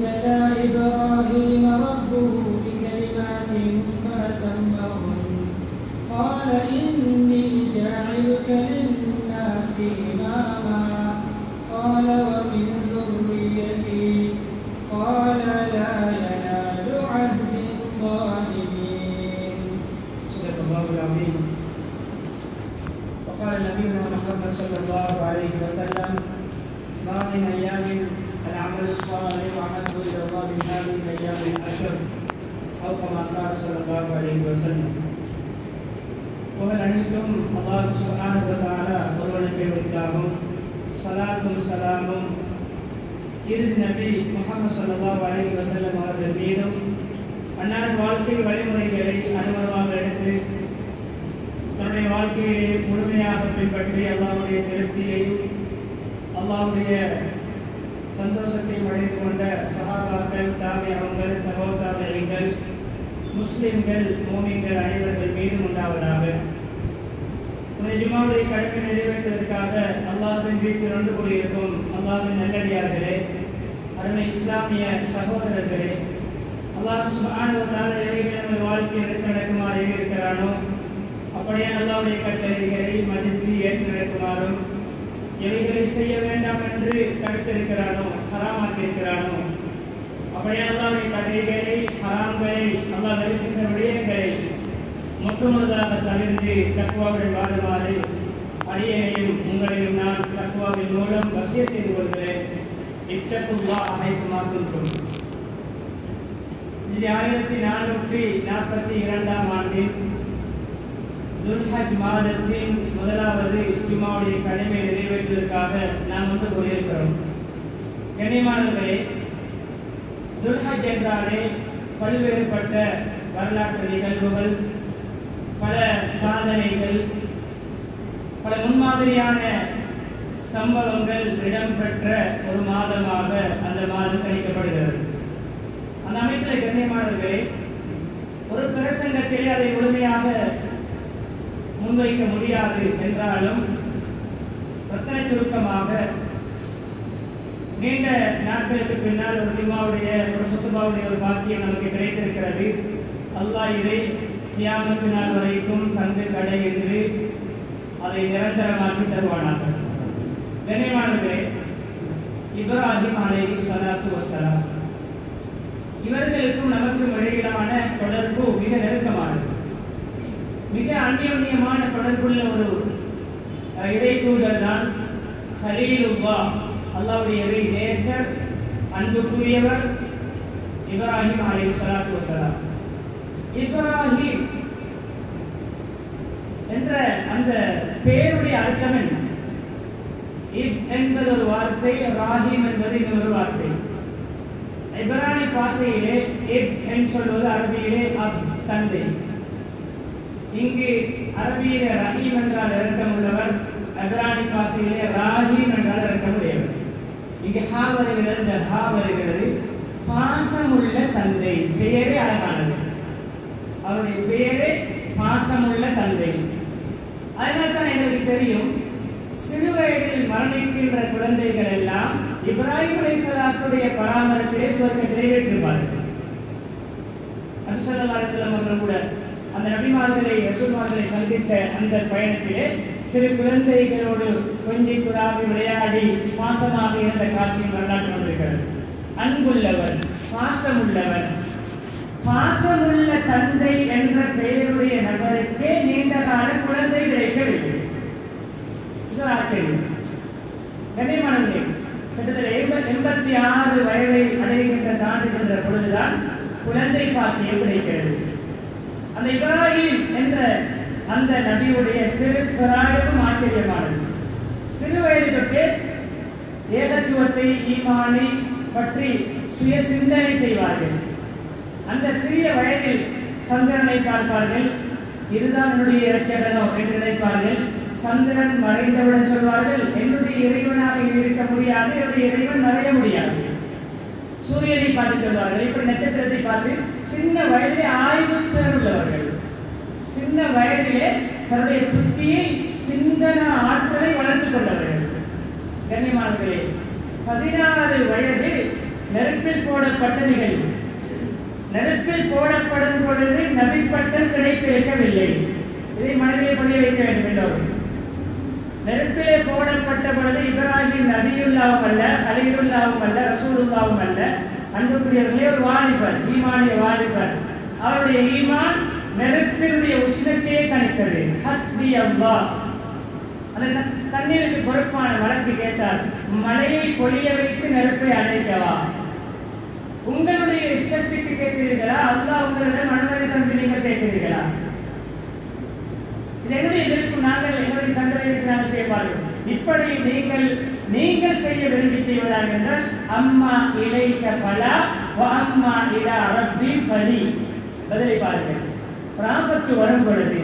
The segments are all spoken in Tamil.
ابتلى إبراهيم ربه بكلمات فأتمهن قال إني جاعلك للناس إماما قال ومن ذريتي قال لا ينال عهد الظالمين. صدق الله العظيم. وقال نبينا محمد صلى الله عليه وسلم ما من أيام العمل الصالح أحب إلى الله من هذه الأيام العشر أو كما قال صلى الله عليه وسلم. புகழ் அனைத்தும் அல்லாஹ் சுப்ஹானஹு வ தஆலா ஒருவனுக்கே உரித்தாகும். ஸலாத்தும் ஸலாமும் இறுதி நபி முஹம்மது ஸல்லல்லாஹு அலைஹி வஸல்லம் அவர்கள் மீதும் அன்னாரின் வாழ்க்கை வழிமுறைகளை அனுபவமாக எடுத்து தன்னுடைய வாழ்க்கையை முழுமையாக பின்பற்றி அல்லாஹ்வுடைய திருப்தியையும் அல்லாஹ்வுடைய சந்தோஷத்தையும் அடைந்து கொண்ட சஹாபாக்கள், தாபியீன்கள், தபூ தாபியீன்கள், முஸ்லிம்கள், மூமின்கள் அனைவர்கள் மீதும் உண்டாவதாக. ஜும்மாவுடைய கடமை நிறைவேற்றுவதற்காக அல்லாஹ்வின் வீட்டில் ஒன்று கூடியிருக்கும் அல்லாஹ்வின் நல்லடியார்களே, அருமை இஸ்லாமிய சகோதரர்களே, அல்லாஹ் சுப்ஹானஹு வ தஆலா எவைகளை நமது வாழ்க்கையில் எடுத்து நடக்குமாறு இருக்கிறானோ அப்படியே அல்லாஹ்வுடைய கட்டளைகளை மதித்து ஏற்று நடக்குமாறும், எவைகளை செய்ய வேண்டாம் என்று தடுத்திருக்கிறானோ ஹராமாக்கியிருக்கிறானோ அப்படியே அல்லாஹ்வுடைய தடைகளை ஹராம்களை அல்லாஹ் வெறுக்கின்ற விடயங்களை முற்றுமுழுதாக தவிர்த்து தக்வாவுடன் வாழுமாறு அடியேனையும் உங்களையும் நான் தக்வாவின் மூலம் வசிய செய்து கொள்கிறேன். இத்தகுல்லாஹ் ஹைசுமா குன்தும். இது 1442ஆம் ஆண்டின் துல்ஹஜ் மாதத்தின் முதலாவது ஜும்மாவுடைய கடமை நிறைவேற்றுவதற்காக நாம் வந்து கூறியிருக்கிறோம். கண்ணியமானவர்களே, துல்ஹஜ் என்றாலே பல்வேறுபட்ட வரலாற்று நிகழ்வுகள், பல சாதனைகள், பல முன்மாதிரியான சம்பவங்கள் இடம்பெற்ற ஒரு மாதமாக அந்த மாதம் கணிக்கப்படுகிறது. அந்த அமைப்பில் கண்ணியமானவர்களே, ஒரு பிரசங்கத்திலே அதை முழுமையாக முன்வைக்க முடியாது என்றாலும் ரத்தன சுருக்கமாக நீண்ட நாட்களுக்கு பின்னால் ஒரு ஜும்மாவுடைய ஒரு சுத்துபாவுடைய ஒரு பாக்கியம் நமக்கு கிடைத்திருக்கிறது. அல்லாஹ் இதை கியாமத்து நாள் வரைக்கும் தந்து கடை என்று அதை நிரந்தரமாக்கி தருவானாக. கண்ணியமானவர்களே, இப்ராஹிம் அலைஹிஸ்ஸலாத்து வஸ்ஸலாம் இவர்களுக்கும் நமக்கும் இடையிலான தொடர்பு மிக நெருக்கமானது, மிக அந்யோன்யமான தொடர்புள்ள ஒரு இறைத்தூதர் தான் ஹலீலுல்லாஹ், அல்லாஹ்வுடைய இறை நேசர், அன்புக்குரியவர் இப்ராஹிம் அலைஹிஸ்ஸலாத்து வஸ்ஸலாம். இப்ராஹிம் என்ற அந்த பெயருடைய அர்த்தம் என்ன? இப் என்பது ஒரு வார்த்தை, ராஹிம் என்பது இன்னொரு வார்த்தை. இப்ரானி பாஷையிலே இப் என்று சொல்வது அரபியிலே அப், தந்தை. இங்கு அரபியிலே ரஹீம் என்றால் இரக்கம் உள்ளவர், இப்ரானி பாஷையிலே ராஹிம் என்றால் இரக்கமுடையவர். இங்கு ஹா வருகிறது, இந்த ஹா வருகிறது. பாசமுள்ள தந்தை, பெயரே அழகானது, அவருடைய பெயரே பாசமுள்ள தந்தை. அதனால தான் எனக்கு தெரியும், சிறு வயதில் மரணிக்கின்ற குழந்தைகள் எல்லாம் இப்ராஹிம் அலைஹிஸ்ஸலாத்துடைய பராமரிப்பிலே சுவர்க்கத்தை நிறைவேற்றுவார்கள். நபி ஸல்லல்லாஹு அலைஹி வஸல்லம் அவர்கள் கூட அந்த நபிமார்களை, ரசூல்மார்களை சந்தித்த அந்த பயணத்திலே சிறு குழந்தைகளோடு கொஞ்சி குழாவி விளையாடி பாசமாக இருந்த காட்சியும் வரலாற்று கொண்டிருக்கிறது. அன்புள்ளவர், பாசமுள்ளவர், பாசமுள்ள தந்தை என்ற பெயருடைய நபருக்கே நீண்ட கால குழந்தை கிடைக்கவில்லை. இது ஆச்சரியம். கண்ணியமானவர்களே, கிட்டத்தட்ட 86 வயதை அடைகின்ற தாண்டுகின்ற பொழுதுதான் குழந்தை பாக்கியம் கிடைக்கிறது. அந்த இப்ராஹிம் என்ற அந்த நபியுடைய சிறு பிராயமும் ஆச்சரியமானது. சிறு வயது தொட்டே ஏகத்துவத்தை, ஈமானை பற்றி சுய சிந்தனை செய்வார்கள். அந்த சிறிய வயதில் சந்திரனை பார்ப்பார்கள், இதுதான் என்னுடைய இரட்சகனோ என்று நினைப்பார்கள். சந்திரன் மறைந்தவுடன் சொல்வார்கள், என்னுடைய இறைவனாக இருக்க முடியாது, என்னுடைய இறைவன் மறைய முடியாது. சூரியனை பார்த்து சொல்வார்கள், இப்படி நட்சத்திரத்தை பார்த்து சின்ன வயதிலே ஆய்வுத்திறன் உள்ளவர்கள். சின்ன வயதிலே தன்னுடைய புத்தியை, சிந்தன ஆற்றலை வளர்த்துக் கொண்டவர்கள். கண்ணியமானவர்களே, 16 வயது நெருப்பில் போடப்பட்ட நிகழ்வு. நெருப்பில் போடப்படும் பொழுது நபி பட்டம் கிடைத்திருக்கவில்லை. இதை மனதிலே பதிய வைக்க வேண்டும் எல்லோரும். நெருப்பிலே போடப்பட்ட பொழுது இப்ராஹிம் நபியுல்லாவும் அல்ல, ஹலீலுல்லாவும் அல்ல, ரசூலுல்லாவும் அல்ல. அன்புக்குரியவர்களே, ஒரு வாலிபர், ஈமானிய வாலிபர். அவருடைய ஈமான் நெருப்பினுடைய உஷ்ணத்தையே கணித்தது. ஹஸ்பி அல்லாஹ். அந்த தண்ணீருக்கு பொறுப்பான வழக்கு கேட்டால், மழையை பொழிய வைத்து நெருப்பை அணைக்கவா? உங்களுடைய இஷ்டத்துக்கு கேட்கிறீர்களா? அல்லாஹ் உங்களிடம் அனுமதி தந்து நீங்கள் கேட்கிறீர்களா? இது என்னுடைய விருப்பம், நாங்கள் எங்களுடைய தந்தைக்கு நாங்கள் செய்வார்கள். இப்படி நீங்கள் செய்ய விரும்பி செய்வதாக என்றால், அம்மா இலைக்க பலா அம்மா இலா ரப்பி ஃபலி. பதிலை பாருங்கள். ஒரு ஆபத்து வரும் பொழுது,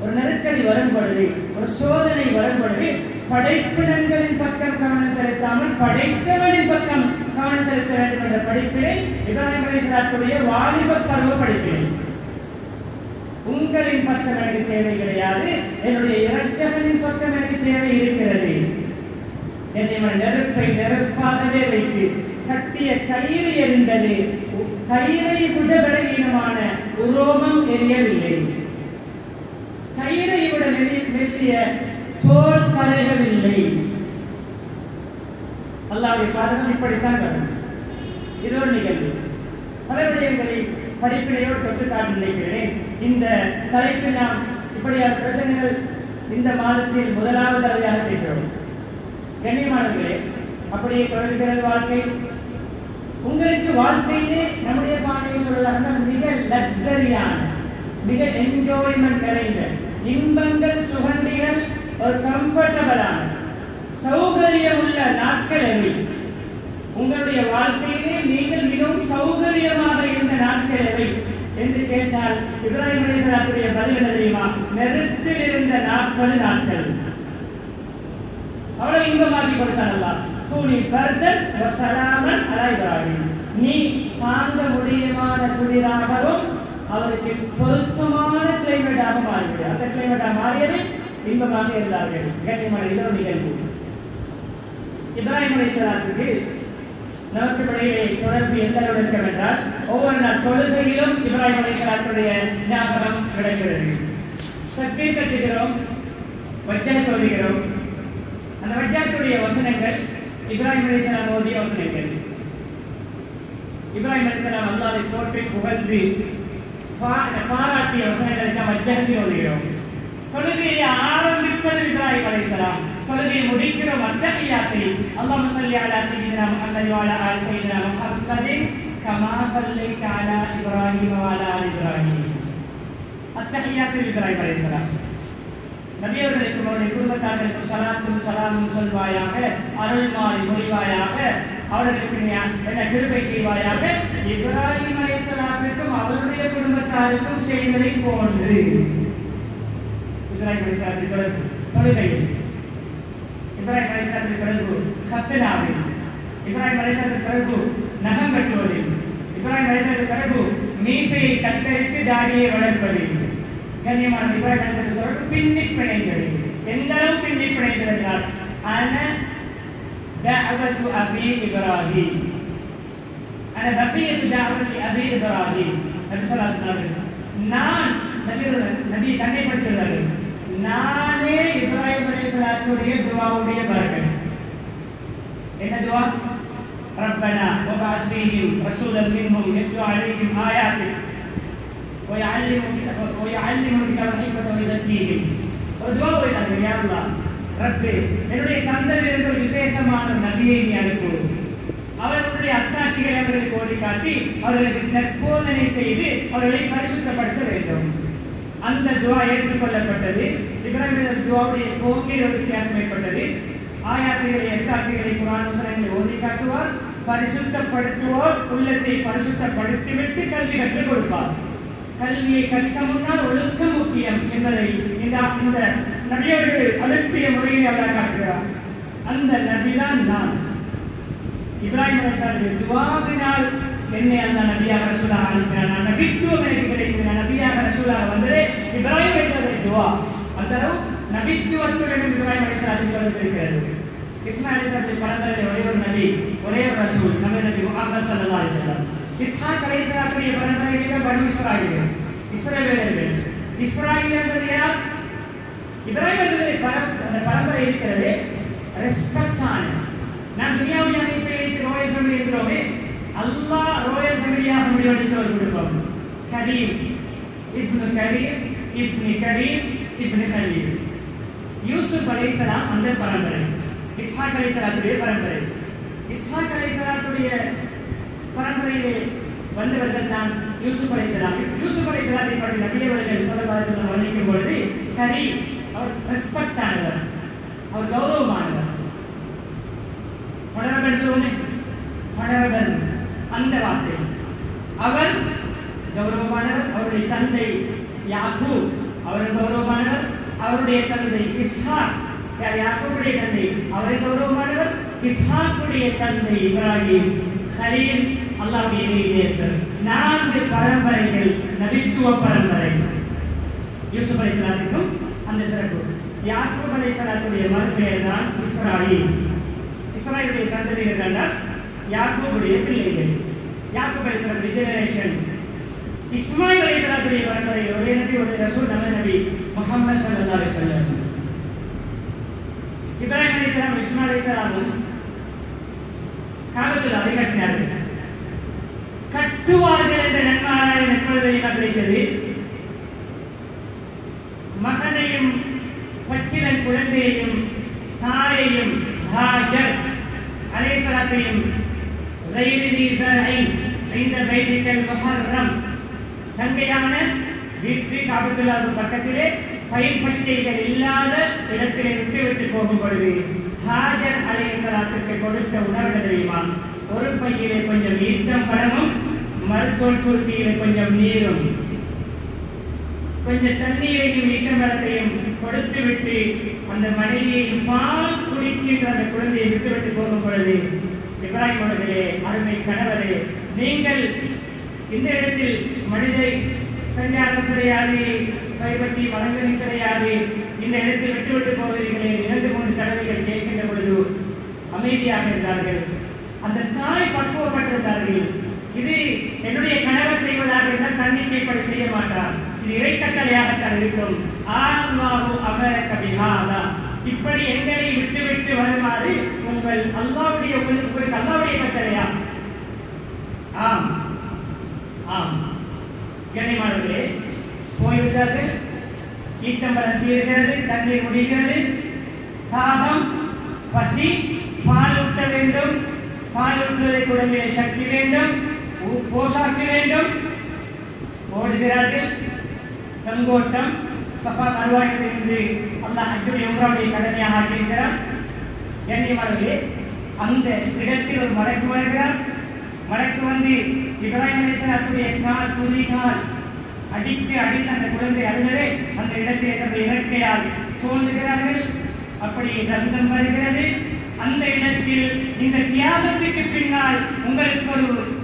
ஒரு நெருக்கடி வரும் பொழுது, ஒரு சோதனை வரும் பொழுது படைப்பினங்களின் பக்கம் கவனம் செலுத்தாமல் படைத்தவனின் பக்கம் கவனம் செலுத்த வேண்டும் என்ற படிப்பினை இப்ராஹிம் அலைஹிஸ்ஸலாத்துடைய வாலிப பருவ படிப்பினை. உங்களின் பக்கம் எனக்கு தேவை கிடையாது, என்னுடைய இரட்சகனின் பக்கம் எனக்கு தேவை இருக்கிறது. என்னை நெருப்பை நெருப்பாகவே வைத்து கட்டிய கயிறு எரிந்தது. கயிறை விட பலவீனமான உரோமம் எரியவில்லை. கயிறை விட மெல்லிய தோல் கரையவில்லை. அல்லாஹ்வுடைய பாதகம் இப்படித்தான் வரும். இது ஒரு நிகழ்வு. பல விடயங்களை படிப்பினையோடு தொட்டு காட்ட நினைக்கிறேன். இந்த தலைப்பில் நாம் இப்படியான பிரச்சனைகள் இந்த மாதத்தில் முதலாவது தடவையாக கேட்கிறோம். கண்ணியமானவர்களே, அப்படியே தொடர்கிறது வாழ்க்கை. உங்களுக்கு வாழ்க்கையிலே நம்முடைய பாணியை சொல்வதாக மிக லக்ஸரியான, மிக என்ஜாய்மெண்ட் நிறைந்த இன்பங்கள், சுகண்டிகள், ஒரு கம்ஃபர்டபுளான சௌகரியம் உள்ள நாட்கள் எவை? உங்களுடைய வாழ்க்கையிலே நீங்கள் மிகவும் சௌகரியமாக இருந்த நாட்கள் எவை என்று கேட்டால் இப்ராஹிம் அலைஹிஸ்ஸலாத்துடைய பதில் என்ன தெரியுமா? நெருப்பில் இருந்த 40 நாட்கள். அவ்வளவு இன்பமாக்கி கொடுத்தான் அல்லாஹ். கூனி பர்தன் வஸலாமன் அலா இப்ராஹிம். நீ தாங்க முடியுமான குளிராகவும் அவருக்கு பொருத்தமான கிளைமேட்டாக மாறிவிடு. அந்த கிளைமேட்டாக மாறியது இன்பமாக இருந்தார்கள். கண்ணியமான இதோ நிகழ்வு. இப்ராஹிம் அலைஹிஸ்ஸலாத்துக்கு நமக்கு இடையே தொடர்பு எந்த அளவு இருக்கும் என்றால், ஒவ்வொரு நாள் தொழுகையிலும் இப்ராஹிம் அலைஹிஸ்ஸலாத்துடைய ஞாபகம் கிடைக்கிறது. தக்பீர் கட்டுகிறோம், வஜ்ஜத் ஓதுகிறோம். அந்த வஜ்ஜத்துடைய வசனங்கள் இப்ராஹிம் அலைஹிஸ்ஸலாம் ஓதிய வசனங்கள். இப்ராஹிம் அலைஹிஸ்ஸலாம் அல்லாஹ்வை போற்றி புகழ்ந்து பாராட்டிய வசனங்களை நாம் வஜ்ஜத்தில் ஓதுகிறோம். தொழுகையை ஆரம்பிப்பது இப்ராஹிம் அலைஹிஸ்ஸலாம், தொழுகையை முடிக்கிறோம் அத்தஹியாத்தை. அல்லாஹும்ம ஸல்லி அலா ஸய்யிதினா முஹம்மது வ அலா ஆலி ஸய்யிதினா முஹம்மதின் கமா ஸல்லைத அலா இப்ராஹீம் வ அலா ஆலி இப்ராஹீம். அத்தஹியாத்து இப்ராஹிம் அலைஹிஸ்ஸலாம். நபி அவர்களுக்கு அவருடைய குடும்பத்தார்களுக்கு ஸலாத்தும் ஸலாமும் சொல்வாயாக, அருள்மாறி மொழிவாயாக, அவர்களுக்கு என்ன கிருபை செய்வாயாக. இப்ராஹிம் அலைஹிஸ்ஸலாத்துக்கும் அவருடைய குடும்பத்தாருக்கும் செய்ததை போன்று இப்ராஹிம் அலைஹிஸ்ஸலாத்துக்கு பிறகு தொழுகையில், இப்ராஹிம் அலைஹிஸ்ஸலாத்துக்கு பிறகு சத்னாவில், இப்ராஹிம் அலைஹிஸ்ஸலாத்துக்கு பிறகு நகம் வெட்டுவதில், இப்ராஹிம் அலைஹிஸ்ஸலாத்துக்கு பிறகு மீசையை கத்தரித்து தாடியை வளர்ப்பதில், கண்ணியமான இப்ராஹிம் அலைஹிஸ்ஸலாத்துக்கு பிறகு பின்னி பிணைந்தது. எந்த அளவு பின்னி பிணைந்தது என்றால், அன தஅவத்து அபி இப்ராஹிம், அன பகியத்து தஅவத்து அபி இப்ராஹிம். நபி ஸல்லல்லாஹு அலைஹி வஸல்லம் நான் நபி கண்ணைப்படுத்துகிறார்கள், நானே இப்ராஹிம் அலைஹிஸ்ஸலாத்துடைய துஆவுடைய பரக்கத். என்ன துஆ? ரப்பனா வபஅஸ் ஃபீஹிம் ரசூலன் மின்ஹும் யத்லு அலைஹிம் ஆயாத்திக் வயஅல்லிமுஹும் கிதாப ஹிக்மத வயுஸக்கீஹிம். ஒரு துஆ ஓதினார்கள், யா அல்லாஹ், ரப்பே, என்னுடைய சந்ததியிலிருந்து ஒரு விசேஷமான நபியை நீ அனுப்பு. அவர்களுடைய அத்தாட்சிகளை அவர்களுக்கு ஓதி காட்டி அவர்களுக்கு நற்போதனை செய்து அவர்களை பரிசுத்தப்படுத்த வேண்டும். அந்த துஆ ஏற்றுக்கொள்ளப்பட்டது. இப்ராஹிம் துஆவுடைய போக்கில் ஒரு வித்தியாசம் ஏற்பட்டது. ஆயாத்துகளை, அத்தாட்சிகளை, குர்ஆன் வசனங்களை ஓதி காட்டுவார், பரிசுத்தப்படுத்துவோர் உள்ளத்தை பரிசுத்தப்படுத்திவிட்டு கல்வி கற்றுக் கொடுப்பார். கல்வியை கற்க முன்னால் ஒழுக்கம் முக்கியம் என்பதை இந்த நபியவர்கள் அழுப்பிய முறையை அவர் காட்டுகிறார். அந்த நபிதான் நான். இப்ராஹிம் அலைஹிஸ்ஸலாத்துடைய துஆவினால் என்னை அந்த நபியாக ரசூலாக அனுப்பினார். நான் நபித்துவம் எனக்கு கிடைத்தது. நான் நபியாக ரசூலாக வந்ததே இப்ராஹிம் அலைஹிஸ்ஸலாத்துடைய துஆ. அந்த அளவு நபித்துவத்துடன் இப்ராஹிம் அலைஹிஸ்ஸலாத்துக்கு இருக்கிறது. இஸ்மாயில் அலைஹிஸ்ஸலாத்துடைய பரம்பரையில் ஒரே ஒரு நபி, ஒரே ஒரு ரசூல், நமது நபி முஹம்மது ஸல்லல்லாஹு அலைஹி வஸல்லம். இஸ்ஹாக் அலைஹிஸ்ஸலாத்துடைய பரம்பரையிலே பனு இஸ்ராயீல், இஸ்ரவேலர்கள். இஸ்ராயீல் என்பது யார்? இப்ராஹிமுடைய பரம்பரை இருக்கிறது ரெஸ்பெக்டான. நாம் துனியாவுடைய அமைப்பை வைத்து ரோயல் ஃபேமிலி இருக்கிறோமே, அல்லாஹ் ரோயல் ஃபேமிலியாக முடிவெடுத்த ஒரு குடும்பம். கரீம் இப்னு கரீம் இப்னு கரீம் இப்னு கலீல். யூசுப் அலைஹிஸ்ஸலாம் அந்த பரம்பரை. இஸ்ஹாக் அலைஹிஸ்ஸலாத்துடைய பரம்பரை. இஸ்ஹாக் அலைஹிஸ்ஸலாத்துடைய பரம்பரையிலே வந்தவர்கள் தான் யூசுப் அலைஹிஸ்ஸலாம். யூசுப் அலைஹிஸ்ஸலாத்தை பற்றி நபி அவர்கள் ஸல்லல்லாஹு அலைஹி வஸல்லம் வர்ணிக்கும் பொழுது கரீம், அவர் ரெஸ்பெக்ட் ஆனவர், அவர் கௌரவமானவர். மனரபன் சொல்லுவோமே, மனரபன் அந்த வார்த்தை. அவர் கௌரவமானவர். அவருடைய தந்தை யாக்கூப், அவர் கௌரவமானவர். அவருடைய தந்தை இஸ்ஹாக், யாக்கூபுடைய தந்தை, அவரை கௌரவமானவர். இஸ்ஹாக்குடைய தந்தை இப்ராஹிம், கலீல், அல்லாஹ்வுடைய நேசர். 4 பரம்பரைகள் நபித்துவ பரம்பரை. யூசுப் அலைஹிஸ்ஸலாத்துக்கும் அந்த சிறப்பு. யாக்கூப் அலைஹிஸ்ஸலாத்துடைய மறுபெயர் தான் இஸ்ராயீல். இஸ்ராயீலுடைய சந்ததிகள் தான் யாக்கூபுடைய பிள்ளைகள். யாக்கூப் அலைஹிஸ்ஸலாத்துடைய ஜெனரேஷன். இஸ்மாயில் அலைஹிஸ்ஸலாத்துடைய பரம்பரை ஒரே நபி, ஒரே ரசூல், நம்ம நபி முஹம்மது ஸல்லல்லாஹு அலைஹி வஸல்லம். இப்ராஹிம் அலைஹிஸ்ஸலாம், இஸ்மாயில் அலைஹிஸ்ஸலாமும் காபத்துல்லாஹை கட்டினார்கள். கட்டுவார்கள் என்ற நன்மாராயம் எப்பொழுது கிடைத்தது? மகனையும் பச்சிலன் குழந்தையையும் தாயையும் ஹாஜர் அலைஹிஸ்ஸலாத்தையும் கைரிதி ஸரஇன் இந்த பைத்தில் முஹர்ரம், சங்கையான வீட்டு காபத்துல்லாஹ் பக்கத்திலே பயிர் பச்சைகள் இல்லாத இடத்திலே விட்டு போகும் பொழுது ஹாஜர் அலைஹிஸ்ஸலாத்துக்கு கொடுத்த உணவு தெரியுமா? ஒரு பையிலே கொஞ்சம் ஈர்த்தம் பழமும், மருத்துவ துருத்தியிலே கொஞ்சம் நீரும், கொஞ்சம் தண்ணீரையும் ஈர்த்தம் பழத்தையும் கொடுத்து விட்டு அந்த மனைவியை பால் குடிக்கின்ற அந்த குழந்தையை விட்டுவிட்டு போகும் பொழுது, இப்ராஹிம் அவர்களே, அருமை கணவரே, நீங்கள் இந்த இடத்தில் மனிதை சஞ்சாரம் கிடையாது, கைப்பற்றி வழங்கலும் கிடையாது, இந்த இடத்தில் விட்டுவிட்டு போவீர்களே 2-3 தடவைகள் கேட்கின்ற பொழுது அமைதியாக இருந்தார்கள். அந்த தாய் பக்குவப்பட்டிருந்தார்கள். இது என்னுடைய கணவர் செய்வதாக இருந்தால் தன்னிச்சைப்படி செய்ய மாட்டார், இது இறைக்கட்டளையாகத்தான் இருக்கும். அல்லாஹு அமரக பிஹாதா, இப்படி எங்களை விட்டு வருமாறு உங்கள் அல்லாஹ்வுடைய உங்களுக்கு அல்லாஹ்வுடைய கட்டளையா? ஆம் ஆம். கண்ணியமானவர்களே, போய்விட்டார்கள். ஈட்டம்பரம் தீர்கிறது, தண்ணீர் முடிகிறது, தாகம், பசி, பால் ஊட்ட வேண்டும், பால் ஊட்டுவதை உடம்பிலே சக்தி வேண்டும், போஷாக்கு வேண்டும். ஓடுகிறார்கள். தங்கோட்டம் சஃபா மர்வாவிலிருந்து அல்லாஹ் ஹஜ்ஜுடைய உம்ராவுடைய கடமையாக ஆக்கியிருக்கிறார். கண்ணியமானவர்களே, அந்த இடத்தில் ஒரு மலக்கு வருகிறார். மலக்கு வந்து இப்ராஹிம் அலைஹிஸ்ஸலாத்துடைய கால், துணிகால் அடித்து அந்த குழந்தை அழுதவே அந்த இடத்தை தன்னுடைய இறக்கையால் தோன்றுகிறார்கள். அப்படி சப்தம் வருகிறது. அந்த இடத்தில் இந்த தியாகத்துக்கு பின்னால் உங்களுக்கு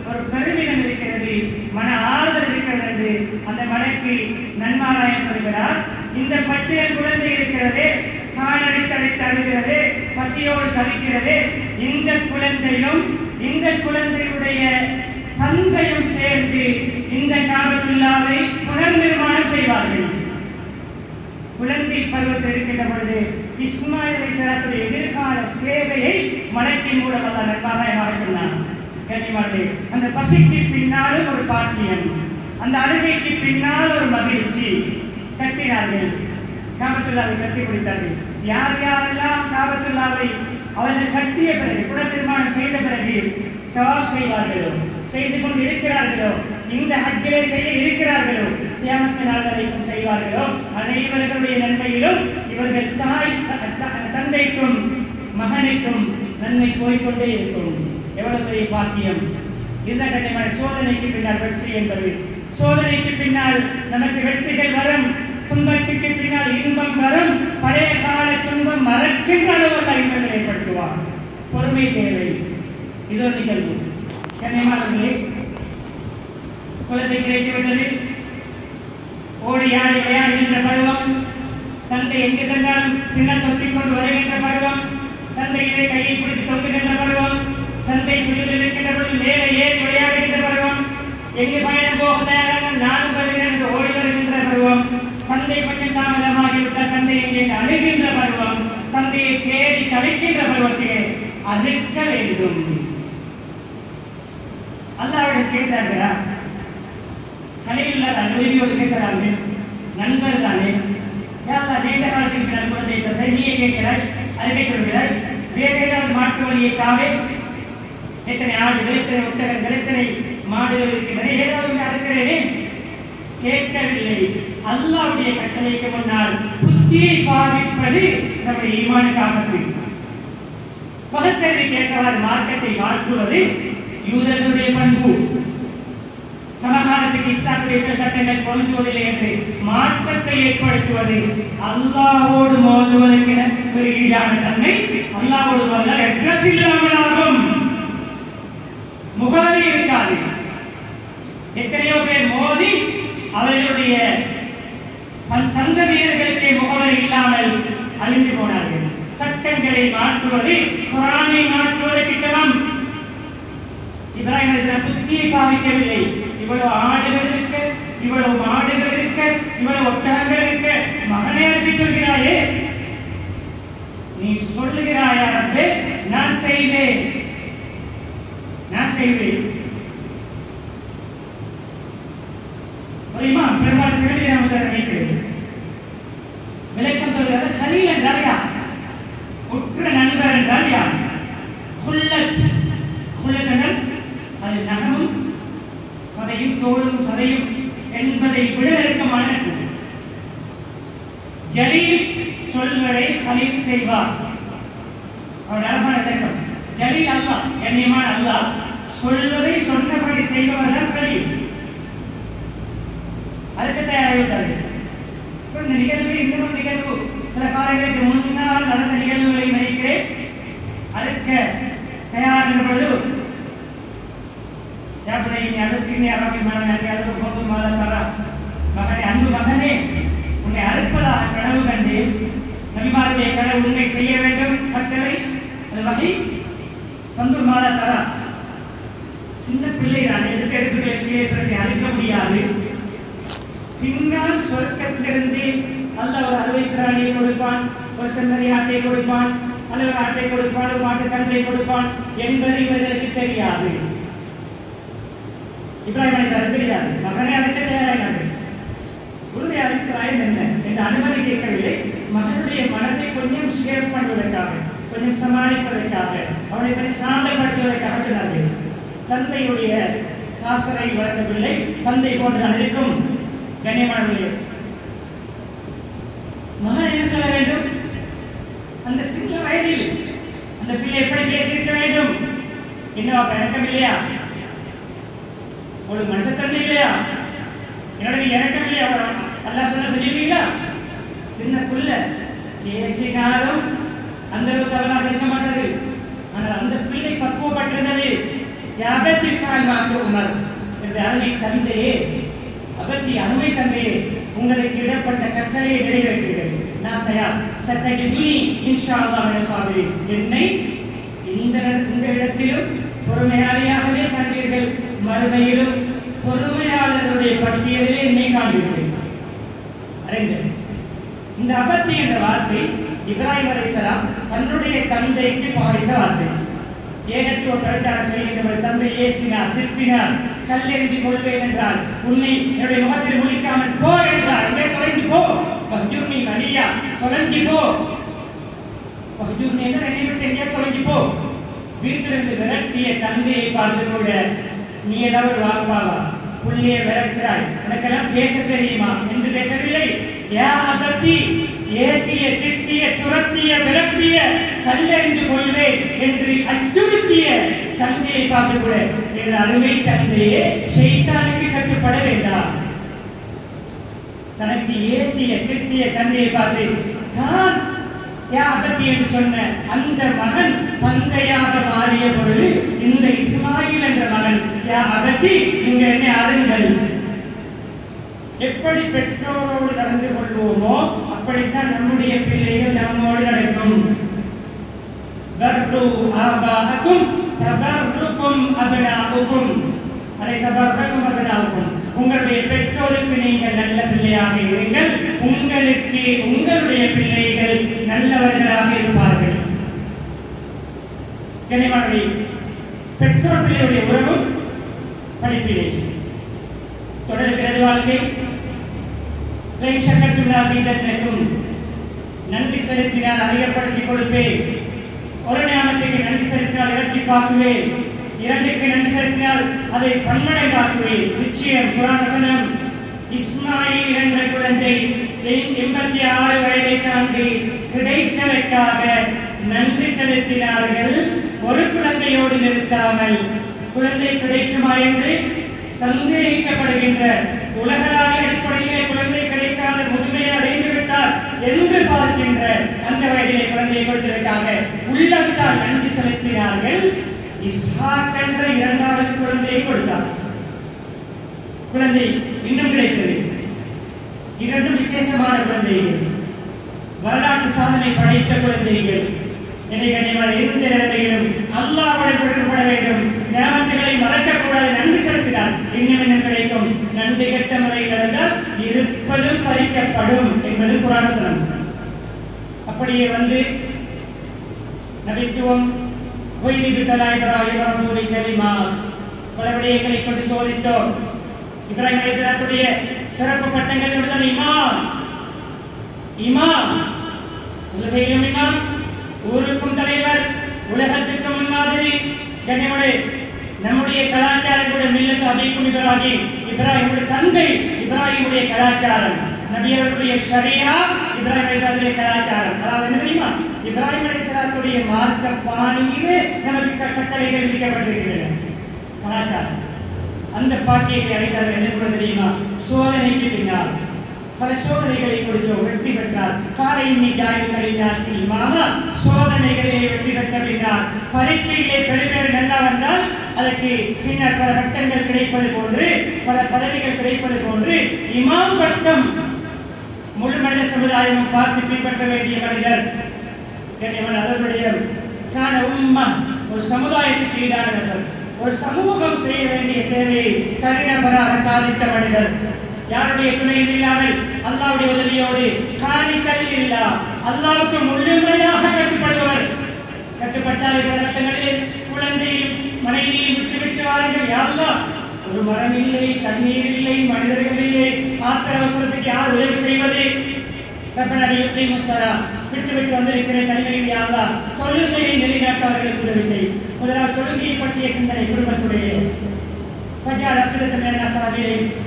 ஒரு பெருமிதம் இருக்கிறது, மன ஆறுதல் இருக்கிறது என்று அந்த மலைக்கு நன்மாராயம் சொல்கிறார். இந்த பட்டியல் குழந்தை இருக்கிறது, காலடித்தடித்து அழுகிறது, பசியோடு தவிக்கிறது. இந்த குழந்தையும் இந்த குழந்தையுடைய தந்தையும் சேர்ந்து இந்த காபத்துல்லாவை புனர் நிர்மாணம் செய்வார்கள். குழந்தை பருவத்தில் இருக்கின்ற பொழுது இஸ்மாயில் அலைஹிஸ்ஸலாத்துடைய எதிர்கால சேவையை மலைக்கின் மூலம் அல்லாஹ் நன்மாராயமாக சொன்னார். கண்ணியமானவர்களே, அந்த பசிக்கு பின்னாலும் ஒரு பாக்கியம், அந்த அழுகைக்கு பின்னால் ஒரு மகிழ்ச்சி. கட்டினார்கள், காபத்துல்லாவை கட்டி பிடித்தார்கள். யாரெல்லாம் காபத்துல்லாவை அவர்கள் கட்டிய பிறகு, புனர் நிர்மாணம் செய்த பிறகு தவாஃப் செய்வார்களோ, செய்து கொண்டு இருக்கிறார்களோ, இந்த ஹஜ்ஜிலே செய்ய இருக்கிறார்களோ, கியாமத் நாள் வரைக்கும் செய்வார்களோ, அனைவர்களுடைய நன்மையிலும் இவர்கள் தந்தைக்கும் மகனுக்கும் நன்மை போய்கொண்டே இருக்கும். எவ்வளவு பெரிய பாக்கியம்! இந்த கட்டமான சோதனைக்கு பின்னால் வெற்றி என்பது, சோதனைக்கு பின்னால் நமக்கு வெற்றிகள் வரும், துன்பத்துக்கு பின்னால் இன்பம் வரும். பழைய கால துன்பம் மறக்கின்ற அளவு இன்பங்கள் ஏற்படுத்துவார். பொறுமை தேவை. இது ஒரு நிகழ்வு. கண்ணியமானவர்களே, குழந்தை கிடைத்துவிட்டது. ஓடி ஆடி விளையாடுகின்ற பருவம், தந்தை எங்கு சென்றாலும் பின்னர் தொத்திக் கொண்டு வருகின்ற பருவம், தந்தையிலே கையை பிடித்து தொங்குகின்ற பருவம், தந்தை சுழில் இருக்கின்ற பொழுது எங்கே பயணம் போக தயாராக நானும் வருகிறேன் என்று ஓடி வருகின்ற பருவம், தந்தை கொஞ்சம் தாமதமாகிவிட்டால் தந்தை எங்கே அழுகின்ற பருவம், தந்தையை தேடி கலைக்கின்ற பருவத்திலே அதிர்க்க வேண்டும். அல்லாஹ்விடம் கேட்டார்களா? கலையில்லாத அனுமதியோடு பேசுகிறாங்க, நண்பர் தானே, யாரெல்லாம் நீண்ட காலத்திற்கு நான் குழந்தை தந்தை நீயே கேட்கிறாய், அறிக்கை கொள்கிறாய், வேறு ஏதாவது மாற்று வழியை தாவே, எத்தனை ஆடுகள், எத்தனை ஒட்டகங்கள், எத்தனை மாடுகள் இருக்கின்றன, ஏதாவது அறுக்கிறேனே, கேட்கவில்லை. அல்லாஹ்வுடைய கட்டளைக்கு முன்னால் புத்தியை பாதிப்பது நம்முடைய ஈமானுக்கு ஆபத்து. பகுத்தறிவை கேட்டவாறு மார்க்கத்தை மாற்றுவது யூதர்களுடைய பண்பு. சமகாலத்துக்கு இஸ்லாத்துடைய சட்டங்கள் பொருந்துவதில்லை என்று மாற்றத்தை ஏற்படுத்துவது அல்லாஹ்வோடு மோதுவதற்கு ஒரு ஈடான தன்மை. அல்லாஹ்வோடு மோதினால் அட்ரஸ் இல்லாமலாகும், முகவரி இருக்காது. எத்தனையோ பேர் மோதி அவர்களுடைய சந்ததியர்களுக்கு முகவரி இல்லாமல் அழிந்து போனார்கள். சட்டங்களை மாற்றுவது குர்ஆனை மாற்றுவதற்கு சமம். இப்ராஹிம் அலைஹிஸ்ஸலாம் புத்தியை பாவிக்கவில்லை. இவ்வளவு ஆடுகள் இருக்க, இவ்வளவு மாடுகள் இருக்க, இவ்வளவு ஒட்டகங்கள் இருக்க, மகனை அனுப்பி சொல்கிறாயே, நீ சொல்லுகிறாயா ரப்பே, நான் செய்வேன், நான் செய்வேன். பெருமாள் கேள்வி நமக்கு நினைக்கிறது. விளக்கம் சொல்கிறார். ஹலீல் என்றால் யார்? உற்ற நண்பர் என்றால் யார்? ஹுல்லத், ஹுல்லத் என்றால் அது நகமும் சதையும் தோளும் சதையும் என்பதை விட நெருக்கமான நட்பு. ஜலீல் சொல்வதை ஹலீல் செய்வார். அவர் அழகான விளக்கம். ஜலீல் அல்லாஹ், கண்ணியமான அல்லாஹ் சொல்வதை சொன்னபடி செய்பவர் தான் ஹலீல். அதுக்கு தயாராகிவிட்டார்கள். இந்த நிகழ்வு இன்னொரு நிகழ்வு சில காலங்களுக்கு முன்னால் நடந்த நிகழ்வுகளை நினைக்கிறேன். அதுக்கு தயார் என்ற பொழுது மகனே, அன்பு மகனே, உன்னை அறுப்பதாக கனவு கண்டு நபிமாருடைய கனவு உண்மை செய்ய வேண்டும் கட்டளை அது வகை தந்தூர் மாதா தரா. சின்ன பிள்ளை தான், எதிர்க்க அறுக்க முடியாது. பின்னால் சொர்க்கத்திலிருந்து அல்லாஹ் ஒரு அறுவை பிராணியை கொடுப்பான், ஒரு செம்மறி ஆட்டை கொடுப்பான், அல்லது ஆட்டை கொடுப்பான், ஒரு மாட்டு கன்றை கொடுப்பான் என்பது இவர்களுக்கு தெரியாது. இப்ராஹிம் அலைஹிஸ்ஸலாம் தெரியாது. மகனை அழைக்க தயாரானார்கள். உன்னை அழைக்கிறாய் என்ன என்று அனுமதி கேட்கவில்லை. மகனுடைய மனதை கொஞ்சம் ஷேப் பண்ணுவதற்காக, கொஞ்சம் சமாளிப்பதற்காக, அவனை கொஞ்சம் சாந்தப்படுத்துவதற்காக சொன்னார்கள். தந்தையுடைய காசரை வளர்க்கவில்லை, தந்தை போன்றுதான் இருக்கும். கண்ணியமானவர்களே, மகன் என்ன சொல்ல வேண்டும்? அந்த சின்ன வயதில் அந்த பிள்ளை எப்படி பேசியிருக்க வேண்டும்? என்னவா இறக்கம் இல்லையா? ஒரு மனுஷத்தன்மை இல்லையா? என்னோட இறக்கம் இல்லையா? அல்லாஹ் சொன்ன சொல்லிருக்கீங்களா? சின்ன பிள்ளை பேசினாலும் அந்த அளவுக்கு அவனால் இருக்க மாட்டாரு. ஆனால் அந்த பிள்ளை பக்குவப்பட்டிருந்தது. யாபத்திற்கால் மாற்றுமார் என்ற அருமை தந்தையே, அபத்தி அருமை தந்தையே, உங்களுக்கு இடப்பட்ட கட்டளையை நிறைவேற்றுகிறேன், நான் தயார். சத்தகினி இன்ஷா அல்லாஹ் சாமி, என்னை இந்த இடத்திலும் பொறுமையாளியாகவே காண்பீர்கள், மறுமையிலும் பொறுமையாளர்களுடைய பட்டியலிலே என்னை காண்பீர்கள். இந்த அபத்தி என்ற வார்த்தை இப்ராஹிம் அலைஹிஸ்ஸலாம் தன்னுடைய தந்தைக்கு பாவித்த வார்த்தை. ஏகத்துவ பிரச்சாரம் செய்கின்ற தந்தை ஏசினார், திட்டினார், கல்லெறிந்து கொள்வேன் என்றால், உன்னை என்னுடைய முகத்தில் முழிக்காமல் போ என்றார். எங்கே தொலைஞ்சு போ, வஹ்ஜுர்னி மலியா, தொலைஞ்சு போ. வஹ்ஜுர்னி என்று என்னை விட்டு எங்கே தொலைஞ்சு போ. வீட்டிலிருந்து விரட்டிய தந்தையை பார்த்து கூட நீ ஏதாவது வாப்பாவா, புள்ளியை விரட்டுகிறாய், உனக்கெல்லாம் பேச தெரியுமா என்று பேசவில்லை. யா அபத்தி, ஏசிய, திட்டிய, துரத்திய, விரட்டிய, கல்லெறிந்து கொள்வேன் என்று அச்சுறுத்திய தந்தையை பார்த்து கூட என்ற அருமை தந்தையே ஷைத்தானுக்கு கட்டுப்பட வேண்டாம். தனக்கு ஏசிய, திட்டிய தந்தையை பார்த்து தான் யா அபத்தி என்று சொன்ன அந்த மகன் தந்தையாக மாறிய பொழுது இந்த இஸ்மாயில் என்ற மகன் யா அபத்தி, நீங்கள் என்னை அருங்கள். எப்படி பெற்றோரோடு நடந்து கொள்வோமோ அப்படித்தான் நம்முடைய பிள்ளைகள் நம்மோடு நடக்கும். பர்ரு ஆபாஅக்கும் தபர்ருக்கும் அப்னாஉக்கும். உங்களுடைய பெற்றோருக்கு நீங்கள் நல்ல பிள்ளையாக இருங்கள், உங்களுக்கு உங்களுடைய பிள்ளைகள் நல்லவர்களாக இருப்பார்கள். பெற்றோர் பிள்ளையுடைய உறவும் படிப்பிலே தொடர்கிறது வாழ்க்கை. நன்றி செலுத்தினால் அதிகப்படுத்திக் கொடுப்பேன், ஒரு ஞானத்துக்கு நன்றி செலுத்தினால் இரட்டிப்பாக்குவேன், இரண்டுக்கு நன்றி செலுத்தினால் அதை பன்மடங்காக்குவேன். நிச்சயம் குர்ஆன் வசனம், இஸ்மாயில் என்ற குழந்தை 86 வயதை தாண்டி கிடைத்ததற்காக நன்றி செலுத்தினார்கள். ஒரு குழந்தையோடு நிறுத்தாமல், குழந்தை கிடைக்குமா என்று சந்தேகிக்கப்படுகின்ற உலகளாவிய அடிப்படையிலே குழந்தை கிடைக்காத முதுமையை அடைந்து விட்டார் என்று பார்க்கின்ற அந்த வயதிலே குழந்தையை கொடுத்ததற்காக உள்ளத்தால் நன்றி செலுத்தினார்கள். இஸ்ஹாக் என்ற இரண்டாவது குழந்தையை கொடுத்தார். குழந்தை இன்னும் கிடைத்தது. இரண்டும் விசேஷமான குழந்தைகள், வரலாற்று சாதனை படைத்த குழந்தைகள். எந்த நிலையிலும் அல்லாஹ்வுடன் தொடர்புபட வேண்டும், நியமத்துகளை மறக்கக்கூடாது, நன்றி செலுத்தினார். இன்னும் என்ன கிடைக்கும்? நன்றி கெட்ட முறையில் நடந்தால் இருப்பதும் பறிக்கப்படும் என்பது குர்ஆன் வசனம். அப்படியே வந்து நபித்துவம் பல விடயங்களை கொண்டு சோதித்தோம். இப்ராஹிம் அலைஹிஸ்ஸலாத்துடைய சிறப்பு பட்டங்கள் முதல் இமாம், உலகையும் இமாம், ஊருக்கும் தலைவர், உலகத்திற்கு முன்மாதிரி. கண்ணியமுடைய நம்முடைய கலாச்சாரம் கூட மில்லத் அபீக்கும் இப்ராஹிமுடைய தந்தை இப்ராஹிமுடைய கலாச்சாரம், நபியவர்களுடைய ஷரியா இப்ராஹிம் அலைஹிஸ்ஸலாத்துடைய கலாச்சாரம். அதாவது என்ன தெரியுமா? இப்ராஹிம் அலைஹிஸ்ஸலாத்துடைய மார்க்க பாணியிலே நமக்கு கட்டளைகள் விதிக்கப்பட்டிருக்கின்றன. கலாச்சாரம் அந்த பாக்கியத்தை அடைந்தார்கள். என்ன தெரியுமா? சோதனைக்கு பின்னால் பல சோதனைகளை கொடுத்து வெற்றி பெற்றார். சோதனைகளை வெற்றி பெற்ற பின்னால் பரீட்சையிலே பெருமேறு நல்லா வந்தால் அதற்கு பின்னர் பல பட்டங்கள் கிடைப்பது போன்று, பல பதவிகள் கிடைப்பது போன்று இமாம் பட்டம் முழு மனித சமுதாயமும் பார்த்து பின்பற்ற வேண்டிய மனிதர். அதனுடைய ஒரு சமுதாயத்துக்கு ஈடானவர், ஒரு சமூகம் செய்ய வேண்டிய சேவையை தனிநபராக சாதித்த மனிதர். யாருடைய துணையும் இல்லாமல் அல்லாஹ்வுடைய உதவியோடு காணிக்கல் இல்லா அல்லாஹ்வுக்கு முழுமையாக கட்டுப்படுபவர். கட்டுப்பட்டால் பல கட்டங்களில் குழந்தையும் மனைவியையும் விட்டுவிட்டு வாருங்கள். யா அல்லாஹ், ஒரு மரம் இல்லை, தண்ணீர் இல்லை, மனிதர்கள் இல்லை, ஆத்திர அவசரத்துக்கு யார் உதவி செய்வது? விட்டு வந்திருக்கிற தனிமையில் யா அல்லாஹ், தொழுகையை நிலைநாட்டவர்களுக்கு உதவி செய். முதலாவது தொழுகையை பற்றிய சிந்தனை குடும்பத்துடைய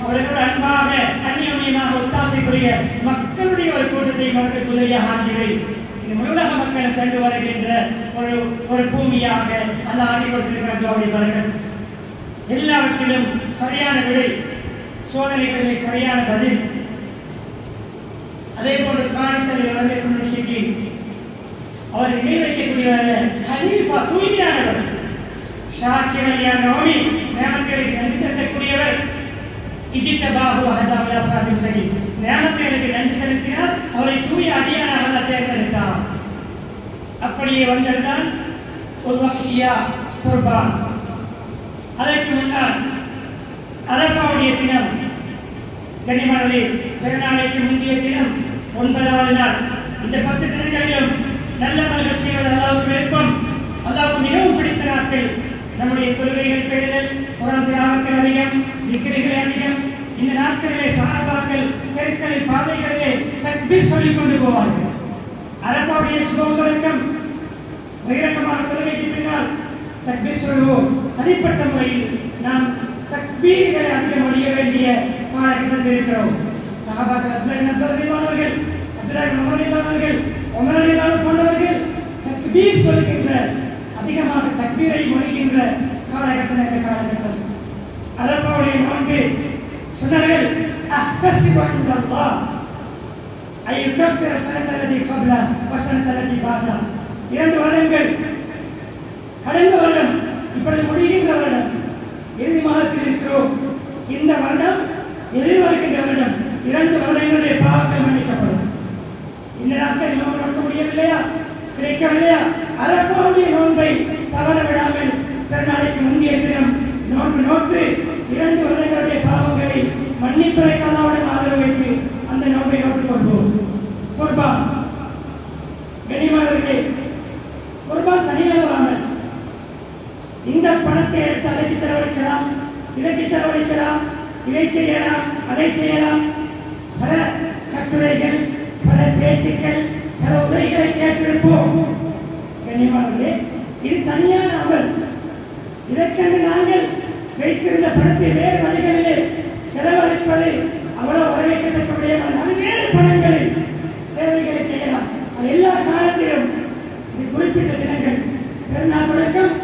அவர்களோடு அன்பாக அந்நியமாக ஒத்தாசைக்குரிய மக்களுடைய ஒரு கூட்டத்தை மக்கள் உதவியாக ஆகியவை இந்த உலக மக்கள் சென்று வருகின்ற ஒரு பூமியாக அல்லாஹ் ஆகி கொடுத்திருக்கிறார். எல்லாவற்றிலும் சரியான விடை, சோதனைகளிலே சரியான பதில். அதே போன்று காணித்தலை வந்திருக்கும் விஷயத்தை அவர் நினைவைக்கக்கூடியவர் ஹனீஃபா, தூய்மையானவர். ஷாக்கிர் அலியா நோமி, நியமத்துகளுக்கு நன்றி செலுத்தக்கூடியவர். இஜித்தபாஹு வஹதாஹு ஸாதிம் சகி, நியமத்துகளுக்கு நன்றி செலுத்தினார், அவரை தூய அடியானாக அல்லாஹ் தேர்ந்தெடுத்தார். அப்படியே வந்ததுதான் உல்வஹியா குர்பான். அதற்கு முன்னால் அரஃபாவுடைய தினம், கனிமணி பெருநாளைக்கு முந்தைய தினம் 9வது நாள். இந்த 10 தினங்களிலும் நல்ல மல்கள் செய்வது அல்லாஹ்வுக்கு விருப்பம், அல்லாஹ்வுக்கு மிகவும் பிடித்த நாட்கள். நம்முடைய தொழுகைகள் பெறுதல், குர்ஆன் திலாவத் அதிகம், திக்ருகள் அதிகம். இந்த நாட்களிலே சஹாபாக்கள் தெருக்களில் பாதைகளிலே தக்பீர் சொல்லிக் கொண்டு போவார்கள். அரஃபாவுடைய சுப தொடக்கம் வைரக்கமான தொழுகைக்கு பின்னால் தக்பீர் சொல்வோம். தனிப்பட்ட முறையில் நாம் தக்பீர்களை அதிகம் அடைய வேண்டிய காலகட்டத்தில் இருக்கிறோம். சஹாபாக்கள் அப்துல்லாஹ் போன்றவர்கள் தக்பீர் சொல்கின்ற, அதிகமாக தக்பீரை மொழிகின்ற காலகட்டம் இந்த காலகட்டம். அரஃபாவுடைய நோன்பு சொன்னார்கள், அஹ்தஸிபு இன்தல்லாஹ் ஐ யுகஃபிர ஸனத்தல்லதி கப்ல வ ஸனத்தல்லதி பாத. 2 வருடங்கள் கடந்த வருடம், இப்பொழுது முடிகின்ற வருடம், இறுதி மாதத்தில் இருக்கிறோம். இந்த வருடம் எதிர்வருகின்ற வருடம் 2 வருடங்களுடைய பாவங்கள் மன்னிக்கப்படும். இந்த நாட்கள் நோன்பு நோக்க முடியவில்லையா, கிடைக்கவில்லையா? அரஃபாவுடைய நோன்பை தவற விடாமல் பெருநாளைக்கு முந்தைய தினம் நோன்பு நோக்கு இந்த பணத்தை எடுத்து அதற்கு செலவழிக்கலாம், இதற்கு செலவழிக்கலாம், இதை செய்யலாம், அதை செய்யலாம். பல கட்டுரைகள், பல பேச்சுக்கள், பல உரைகளை கேட்டிருப்போம். கண்ணியமானவர்களே, இது தனியான அமல். இதற்கென்று நாங்கள் வைத்திருந்த பணத்தை வேறு வழிகளிலே செலவழிப்பது அவ்வளவு வரவேற்கத்தக்க விடயமான வேறு பணங்களில் சேவைகளை செய்யலாம். அது எல்லா காலத்திலும் இது குறிப்பிட்ட தினங்கள், பெருநாள் தொடக்கம்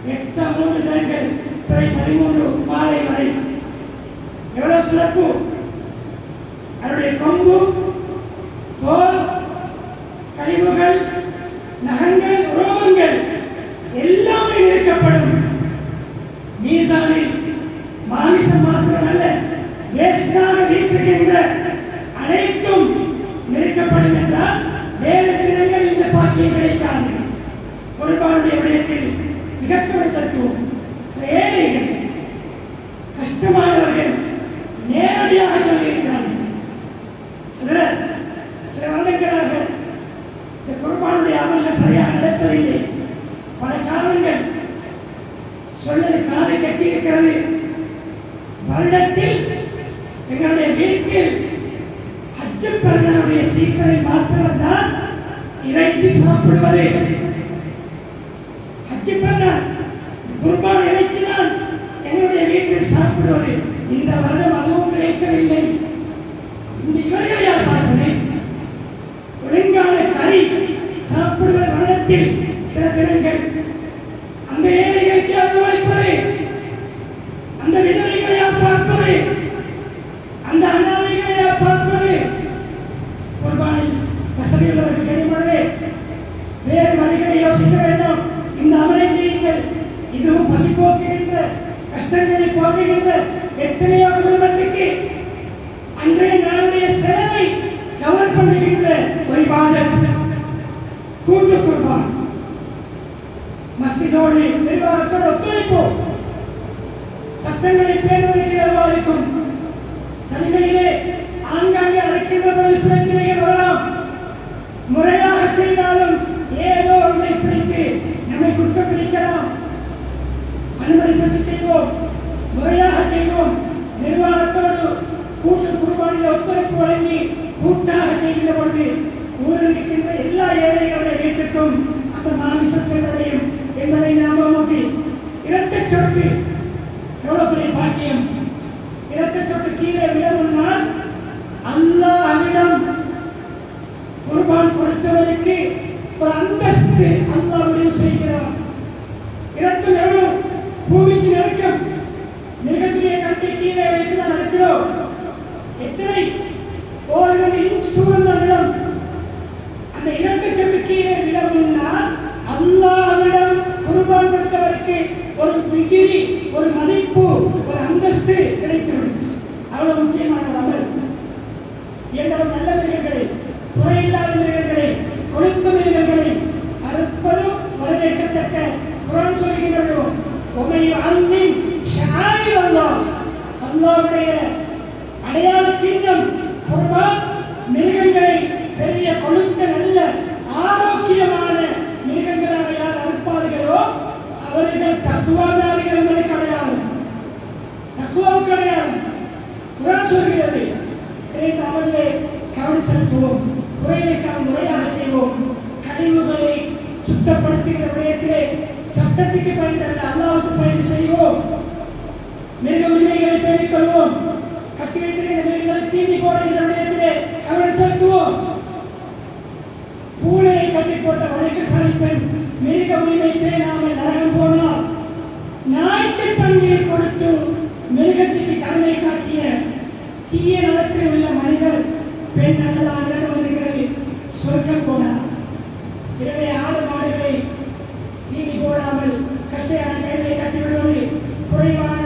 3 தினங்கள் பிறை 13 மாலை வரை எவ்வளவு சிறப்பு! அவருடைய கொம்பு, தோல், கழிவுகள், நகங்கள், ரோமங்கள் எல்லாமே நிறுக்கப்படும். மீசானில் மாமிசம் மாத்திரமல்ல, வேஸ்டாக வீசுகின்ற அனைத்தும் நிறுக்கப்படும் என்றால் வேறு தினங்கள் இந்த பாக்கியம் கிடைக்காது. குர்பானுடைய விடயத்தில் மிகப்பெரிய சத்துவம். ஏழைகள், கஷ்டமானவர்கள் நேரடியாக சொல்லியிருக்கிறார்கள். அதில் சில வருடங்களாக இந்த குர்பானுடைய அமல்கள் சரியாக நடப்பதில்லை. பல காரணங்கள் சொன்னது காலை கட்டியிருக்கிறது. வருடத்தில் எங்களுடைய வீட்டில் ஹஜ் பெருநாளுடைய சீசனை மாத்திரம்தான் இறைச்சி சாப்பிடுவது. ஹஜ் பெருநாள் குர்பான் இறைச்சி தான் எங்களுடைய வீட்டில் சாப்பிடுவது. இந்த வருடம் அதுவும் கிடைக்கவில்லை. இந்த இவர்களை யார் பார்ப்பது? ஒழுங்கான கறி சாப்பிடுவது வருடத்தில் சில தினங்கள். அந்த ஏழைகளுக்கு யார் வைப்பது? அந்த விதவைகளை யார் பார்ப்பது? அந்த அனாதைகளை யார் பார்ப்பது? குர்பானில் வசதியுள்ளவர்கள் கனிமொழி வேறு வழிகளை யோசிக்க வேண்டும். இந்த அமலை செய்யுங்கள். இதுவும் பசி போக்குகின்ற, கஷ்டங்களை போக்குகின்ற எத்தனையோ குடும்பத்துக்கு அன்றைய நாளுடைய செலவை கவர் பண்ணுகின்ற ஒரு இபாதத் கூட்டு குர்பான். மஸ்ஜிதோடு நிர்வாகத்தோடு ஒத்துழைப்போம். சட்டங்களை பேணுவதற்கு எவ்வளவு இருக்கும். தனிமையிலே ஆங்காங்கே அழைக்கின்றவர்கள் பிரச்சனைகள் வரலாம். முறையாக செய்தாலும் ஏதோ ஒன்றை பிடித்து நம்மை குற்றம் பிடிக்கலாம். அனுமதி பெற்று செய்வோம், முறையாக செய்வோம். நிர்வாகத்தோடு கூட்டு குர்பானில் ஒத்துழைப்பு வழங்கி கூட்டாக செய்கிற பொழுது ஊரில் இருக்கின்ற எல்லா ஏழைகளுடைய வீட்டுக்கும் அந்த மாமிசம் சென்றடையும் என்பதை நாம் நோக்கி இரத்த சொட்டு எவ்வளவு பெரிய பாக்கியம். இரத்த சொட்டு கீழே விட முன்னால் அல்லாஹ்விடம் குர்பான் கொடுத்தவருக்கு ஒரு அந்தஸ்து அல்லாஹ் முடிவு செய்கிறார். இரத்தம் எவ்வளவு பூமிக்கு நெருக்கம். மிகப்பெரிய கருத்தை கீழே வைத்துதான் நடக்கிறோம். எத்தனை 1 இன்ச் தூரம் தான் இடம். அந்த இரத்தத்துக்கு கீழே விட முன்னால் அல்லாஹ்விடம் குர்பான் கொடுத்தவருக்கு ஒரு டிகிரி, ஒரு மதிப்பு, ஒரு அந்தஸ்து கிடைத்துவிடும். அவ்வளவு முக்கியமான அமல். எவ்வளவு நல்ல மிருகங்களை, குறையில்லாத மிருகங்களை, கொழுத்த மிருகங்களை அறுப்பதும் வரவேற்கத்தக்க. குர்ஆன் சொல்கிறது, அல்லாஹ்வுடைய அடையாள சின்னம் குர்பான். மிருகங்களை பெரிய கொழுத்த நல்ல ஆரோக்கியமான மிருகங்களாக யார் அறுப்பார்களோ அவர்கள் தக்குவாதாரிகள் என்பதற்கு அடையாளம். தக்குவாவுக்கு அடையாளம். குர்ஆன் சொல்கிறது, இதை அவர்களே கவனம் செலுத்துவோம், குறைகளை முறையாக செய்வோம். கழிவுகளை சுத்தப்படுத்துகிற விடயத்திலே சட்டத்துக்கு பயந்தல்ல, அல்லாஹ்வுக்கு பயந்து செய்வோம். மிருக உரிமைகளை பேணிக் கொள்வோம். கட்டி வைத்திருக்கிற மிருகங்களை தீனி போடுகிற விடயத்திலே கவனம் செலுத்துவோம். பூனையை கட்டி போட்ட வழக்கசாலி பெண் மிருக உரிமை பேணாமல் நரகம் போனால், நாய்க்கு தண்ணீர் கொடுத்து மிருகத்துக்கு கருணை காட்டிய தீய நலத்தில் உள்ள மனிதர் பெண் நல்லதாக வருகிறது, சொர்க்கம் போனார். எனவே ஆடு மாடுகளை தீனி போடாமல் கட்டையான கைகளை கட்டிவிடுவது, குறைவான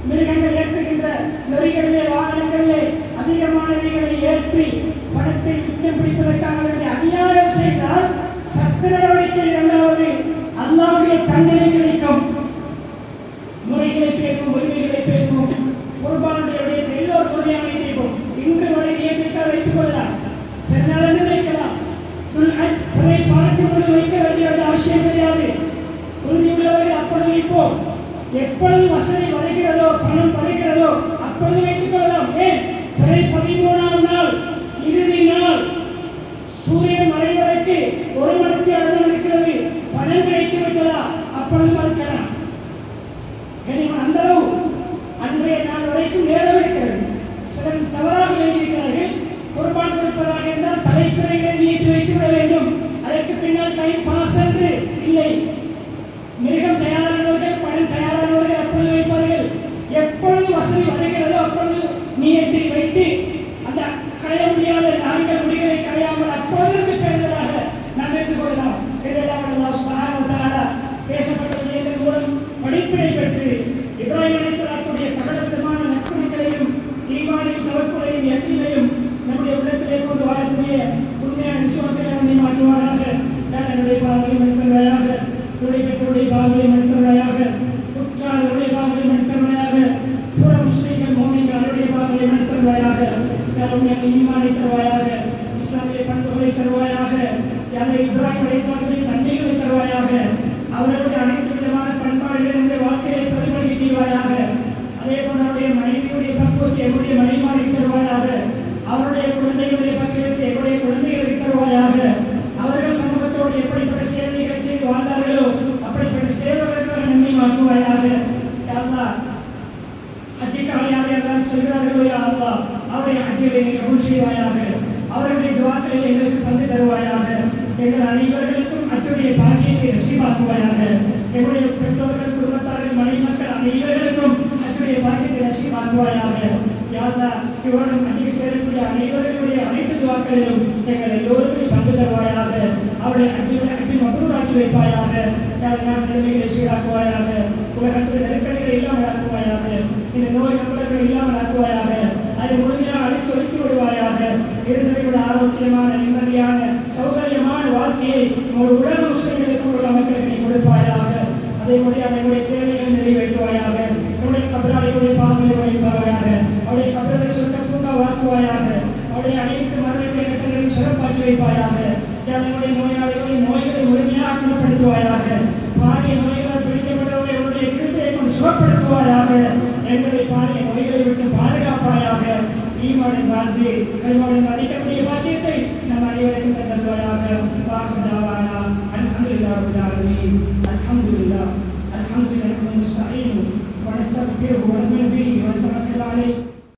மிருகங்கள் ஏற்றுகின்ற நெறிகளிலே வாகனங்களிலே அதிகமானவைகளை ஏற்றி பணத்தை மிச்சம் பிடிப்பதற்காக வேண்டிய அநியாயம் செய்தால் சட்ட நடவடிக்கை. இரண்டாவது, அல்லாஹ்வுடைய தண்டனை கிடைக்கும். முறைகளை பேசும், உரிமைகளை பேசும். குர்பானுடைய விடயத்தில் எல்லோரும் முறையாக செய்வோம். இன்று வரை நியமித்தால் வைத்துக் கொள்ளலாம், பெருநாளன்று வைக்கலாம். பார்க்கும் பொழுது வைக்க வேண்டிய அவசியம் கிடையாது. உறுதியுள்ளவர்கள் எப்பொழுது வசதி வருகிறதோ பணம் வருகிறதோ அப்பொழுது வைத்துக் கொள்ளலாம். ஏன் பிறை 13ஆம் நாள் இறுதி நாள் சூரியன் மறைவதற்கு 1 மணிக்கு அளவு இருக்கிறது, பணம் கிடைத்து விட்டதா அப்பொழுது மறுக்கலாம். அந்த அளவு அன்றைய நாள் வரைக்கும் நேரம் இருக்கிறது. சிலர் தவறாக எழுதியிருக்கிறார்கள். குர்பான் கொடுப்பதாக இருந்தால் தலைப்பிறைகளை நீட்டி வைத்து விட வேண்டும், அதற்கு பின்னால் டைம் பாஸ் என்று இல்லை. மிருகம் தயாரானவர்கள் பணம் தயாரானவர்கள் அப்பொழுது வைப்பார்கள். எப்பொழுது வசதி வருகிறதோ அப்பொழுது நீயத்தை வைத்து அந்த களைய முடியாத நான்கள் முடிகளை களையாமல் அப்பொழுது பெறுவதாக நாம் எடுத்துக்கொள்ளலாம். இதெல்லாம் அல்லாஹ் சுப்ஹானஹு வ தஆலா பேசப்பட்ட விஷயங்கள் மூலம் படிப்பினை பெற்று இப்ராஹிம் அலைஹிஸ்ஸலாத்துடைய சகல விதமான நற்குணங்களையும் ஈமானையும் தவக்குலையும் யக்கீனையும் நம்முடைய உள்ளத்திலே கொண்டு வாழக்கூடிய உண்மையான விசுவாசங்களை மாற்றுவாராக. என்னுடைய பாவங்களை மன்னித்தருள்வாயாக, என்னுடைய பெற்றோருடைய பாவங்களை மன்னித்தருள்வாயாக, உற்றாருடைய பாவங்களை மன்னித்தருள்வாயாக, பூர முஸ்லிம்கள் மோமின்கள் அவருடைய பாவங்களை மன்னித்தருள்வாயாக. உண்மையான ஈமானை தருவாயாக, இஸ்லாமிய பண்புகளை தருவாயாக, யாரை இப்ராஹிம் அலைஹிஸ்ஸலாத்துடைய தந்தைகளை தருவாயாக. அவர்களுடைய அனைத்து விதமான பண்பாடுகளை நம்முடைய வாழ்க்கையை பிரதிபலிக்க செய்வாயாக. அதே போல அவருடைய மனைவியுடைய பக்குவத்தை என்னுடைய மனைமாறி தருவாயாக. அவருடைய குழந்தைகளுடைய பக்குவத்தை என்னுடைய குழந்தைகளை தருவாயாக. அவர்கள் சமூகத்தோடு எப்படிப்பட்ட சேவைகள் செய்து வாழ்ந்தார்களோ அப்படிப்பட்ட சேவைகளுக்காக நன்மை மாற்றுவாயாக. ஹஜ்ஜுக்காக யார் யாரெல்லாம் சொல்கிறார்களோ யா அல்லாஹ் அவருடைய ஹஜ்ஜை கபூல் செய்வாயாக. அவருடைய துஆக்களை எங்களுக்கு பங்கு தருவாயாக. எங்கள் அனைவர்களுக்கும் ஹஜ்ஜுடைய பாக்கியத்தை நசீபாக்குவாயாக. எங்களுடைய பெற்றோர்கள் குடும்பத்தார்கள் மனைவி மக்கள் அனைவர்களுக்கும் ஹஜ்ஜுடைய பாக்கியத்தை நசீபாக்குவாயாக. யா அல்லாஹ் இவர்களும் ஹஜ்ஜுக்கு சேரக்கூடிய அனைவர்களுடைய அனைத்து துஆக்களிலும் எங்கள் எல்லோருக்கும் பங்கு தருவாயாக. அவருடைய ஹஜ்ஜை மப்ரூராக்கி வைப்பாயாக. யா அல்லாஹ் நிலைமைகளை சீராக்குவாயாக. உலகத்தில் நெருக்கடிகளை இல்லாமல் ஆக்குவாயாக. இந்த நோய் நம்பளங்களை இல்லாமல் ஆக்குவாயாக. அதை முழுமையாக அழித்து ஒழித்து விடுவாயாக. இருந்ததை விட ஆரோக்கியமான நிம்மதியான சௌகரியமான வாழ்க்கையை ஒரு உலக முஸ்லிம்களுக்கு உள்ள மக்களுக்கு நீ கொடுப்பாயாக. அதே முறையாக என்னுடைய தேவைகளை நிறைவேற்றுவாயாக. என்னுடைய கபராளிகளுடைய பாவங்களை வழிபாவாயாக. அவருடைய கபர்களை சொர்க்க பூங்காவாக்குவாயாக. அவருடைய அனைத்து மரணங்களுடைய கட்டங்களையும் சிறப்பாக்கி வைப்பாயாக. என்னுடைய நோயாளிகளுடைய நோய்களை முழுமையாக குணப்படுத்துவாயாக. பாரிய நோய்களால் பிடிக்கப்பட்டவர்களை என்னுடைய கிருபையை கொண்டு சுகப்படுத்துவாயாக. எங்களை பாரிய நோய்களை விட்டு பாதுகாப்பாயாக. ஈமானை வாழ்ந்து கல்வானை மதிக்கக்கூடிய பாக்கியத்தை நம் அனைவருக்கும் தந்தருவாயாக. வாஹ்தாவானா அல்ஹம்துலில்லாஹி ரப்பில் ஆலமீன். அல்ஹம்துலில்லாஹ் அல்ஹம்துலில்லாஹி வ நஸ்தஈனு வ நஸ்தக்ஃபிருஹு